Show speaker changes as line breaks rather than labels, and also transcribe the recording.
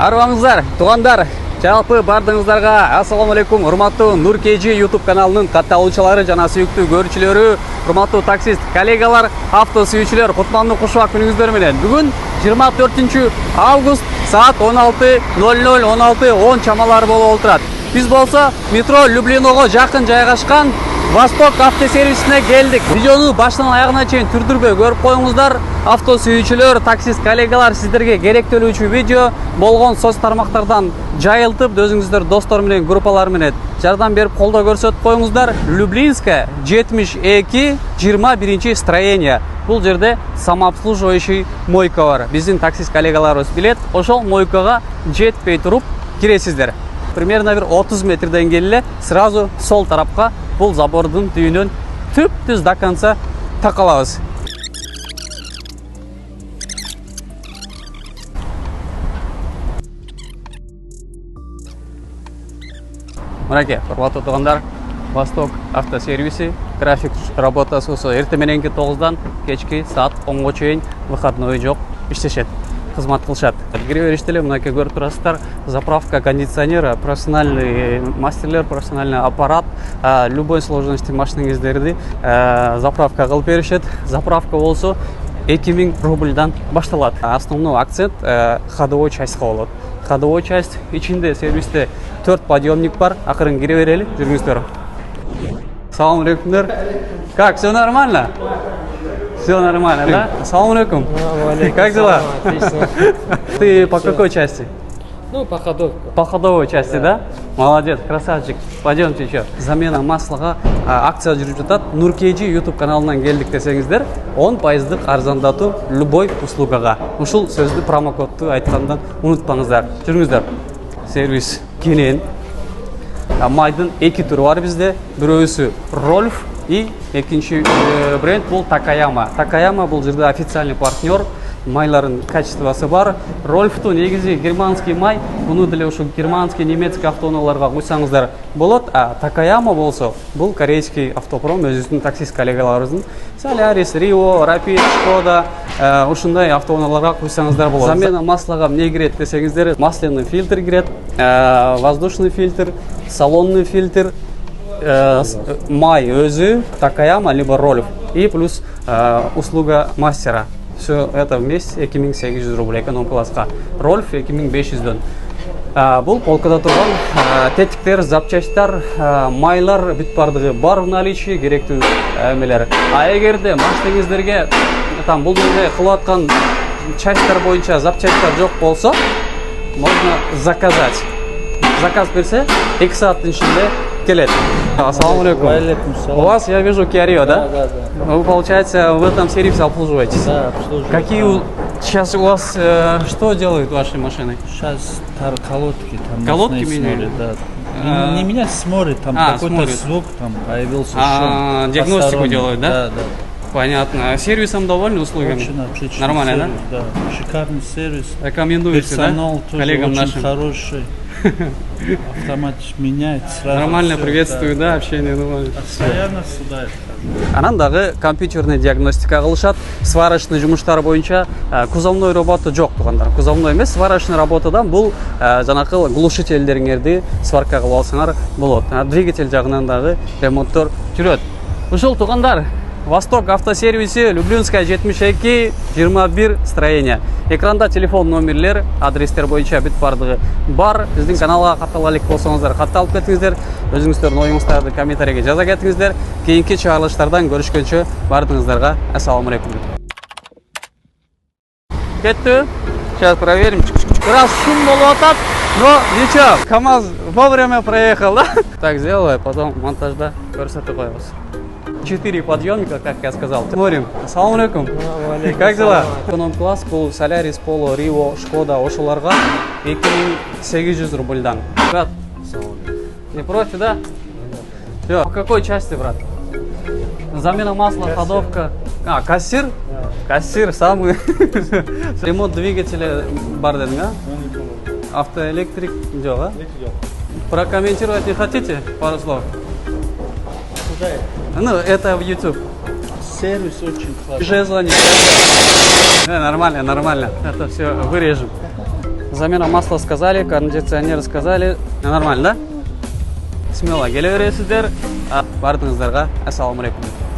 Арваңыздар, туғандар, жалпы бардыңыздарга ассаламу алейкум, урматтуу Нур KG YouTube каналынын катталуучулары жана сүйүктүү көрүүчүлөрү, урматтуу таксист коллегалар, авто сүйүүчүлөр, кутмандуу кушубак күнүңүздөр менен. Бүгүн 24 август саат 16:00 16:10 чамалары болуп отурат. Биз болсо метро Люблиного жакын жайгашкан Восток автосервисине келдик. Видеону башынан аягына чейин түрдүрбөй көрүп коюңуздар. Авто сүйүүчүлөр, таксист коллегалар, сиздерге керектелүүчү видео болгон соц тармактардан жайылтып, өзүңүздөр достор менен, группалар менен жардам берип колдоо көрсөтүп коюңуздар. Люблинская 72-21 строение. Бул жерде самообслуживающий мойка бар. Биздин таксист коллегаларыбыз билет. Ошол мойкага жетпей туруп киресиздер. Примерно bir 30 метрден келе сразу сол тарапка бул забордун түйүнөн түп-түз до конца такалабыз. Мынаке, урматтуу туугандар, Восток автосервиси трафик работасы эртең мененки 9-дан кечки саат 10-го чейин выходной жок иштешет. Кызмат кылышат. Кире бериште эле мынаке көрүп турасыздар, заправка кондиционера, профессиональный мастерлер, профессиональный аппарат, любой сложности машинаңыздарды заправка кылып беришет. Заправка болсо 2000 рубльдан башталат. Основной акцент ходовой частька болот. Ходовой часть ичинде сервисте 4 подъемник бар. Акырын кире берели, жүрүңүздөр. Салам алейкумдар. Как, все нормально? Все нормально, да? Ассаламу алейкум. Как дела?
Отлично.
Ты по какой части?
Ну, по ходовке.
По ходовой части, да? Молодец, красавчик. Пойдемте еще. Замена маслага акция жүрүп жатат. Нур KG YouTube каналынан келдик десеңиздер, 10% арзандатуу любой услугага. Ушул сөздү промокодду айткандан унутпаңыздар. Жүрүңүздөр. Сервис кенен. Майдын 2 түрү бар бизде. Бирөөсү Рольф и экинчи бренд бул Такаяма. Такаяма бул жерде официальный партнер. Майларын качествосы бар. Рольфтун негизи германский май. Буну деле ушу германский, немецкий автоунааларга куйсаңыздар болот. А Такаяма болсо бул корейский автопром, өзүнүн таксист коллегаларыбыздын Солярис, Рио, Rapid, Skoda ушундай автоунааларга куйсаңыздар болот. Замена маслага эмне кирет десеңиздер, масляный фильтр кирет, воздушный фильтр, салонный фильтр, май өзү, Такаяма либо Рольф и плюс услуга мастера. Все это вместе 2800 рублей эконом класска. Рольф 2500дөн. Бул полкада турган тетиктер, запчасттар, майлар бүт бардыгы бар в наличии, керектүү эмелер. А эгерде машинаңыздерге там бул жерде кылып аткан частьтар боюнча запчасттар жок болсо, можно заказать. Заказ берсе 2 сааттын ичинде келет. Ассаламу алейкум. У вас, я вижу, Kia Rio, да?
Да.
Вы, получается, в этом сервисе обслуживаетесь?
Да, обслуживаю.
Какие сейчас у вас, что делают ваши машины?
Сейчас колодки. Там
Колодки меняют?
Да. Не меня смотрит, там какой-то звук там появился. Шум.
Диагностику делают, да?
Да.
Понятно. Сервисом довольны услугами?
Очень отлично.
Нормально,
сервис, да? Шикарный сервис.
Рекомендуете,
Персонал
да?
тоже
Коллегам
очень
нашим?
хороший. Автомат меняет сразу.
Нормально
всё,
приветствую, да, общение нормально.
Постоянно сюда.
Анан дагы компьютерный диагностика кылышат. Сварочный жумуштар боюнча кузовной работа жок туугандар. Кузовной эмес, сварочный работадан бул жанакы глушительдериңерди сварка кылып алсаңар болот. Двигатель жагынан дагы ремонттор жүрөт. Ушул туугандар, Восток автосервиси, Люблинская 72-21 строение. Экранда телефон номерлер, адрестер боюнча бүт бардыгы бар. Биздин каналга каттала элек болсоңуздар, катталып кетиңиздер. Өзүңүздөрдүн оюңуздарды комментарийге жаза кетиңиздер. Кийинки чыгарылыштардан көрүшкөнчө бардыгыңыздарга ассаламу алейкум. Кеттү. Сейчас проверим. Раз шум болуп атат, но ничего. КамАЗ вовремя проехал, да? Так сделаю, потом монтажда көрсөтүп коебуз. 4 подъемника, как я сказал. Смотрим. Ассаламу алейкум. Как дела? Эконом класс бул Солярис, Поло, Рио, Шкода ошолорга 2800 рубльдан. Брат, не против, да? Всё. По какой части, брат? Замена масла, ходовка. Кассир? Кассир самый. Ремонт двигателя бар дедиң, а? Автоэлектрик жок, а? Прокомментировать не хотите? Пару слов. Ну, это в YouTube.
Сервис очень классный.
Жезла не нормально. Это все вырежем. замена масла сказали, кондиционер сказали. Нормально, да? Смело келе бересіздер. Бардыңыздарға ассалаумағалейкум.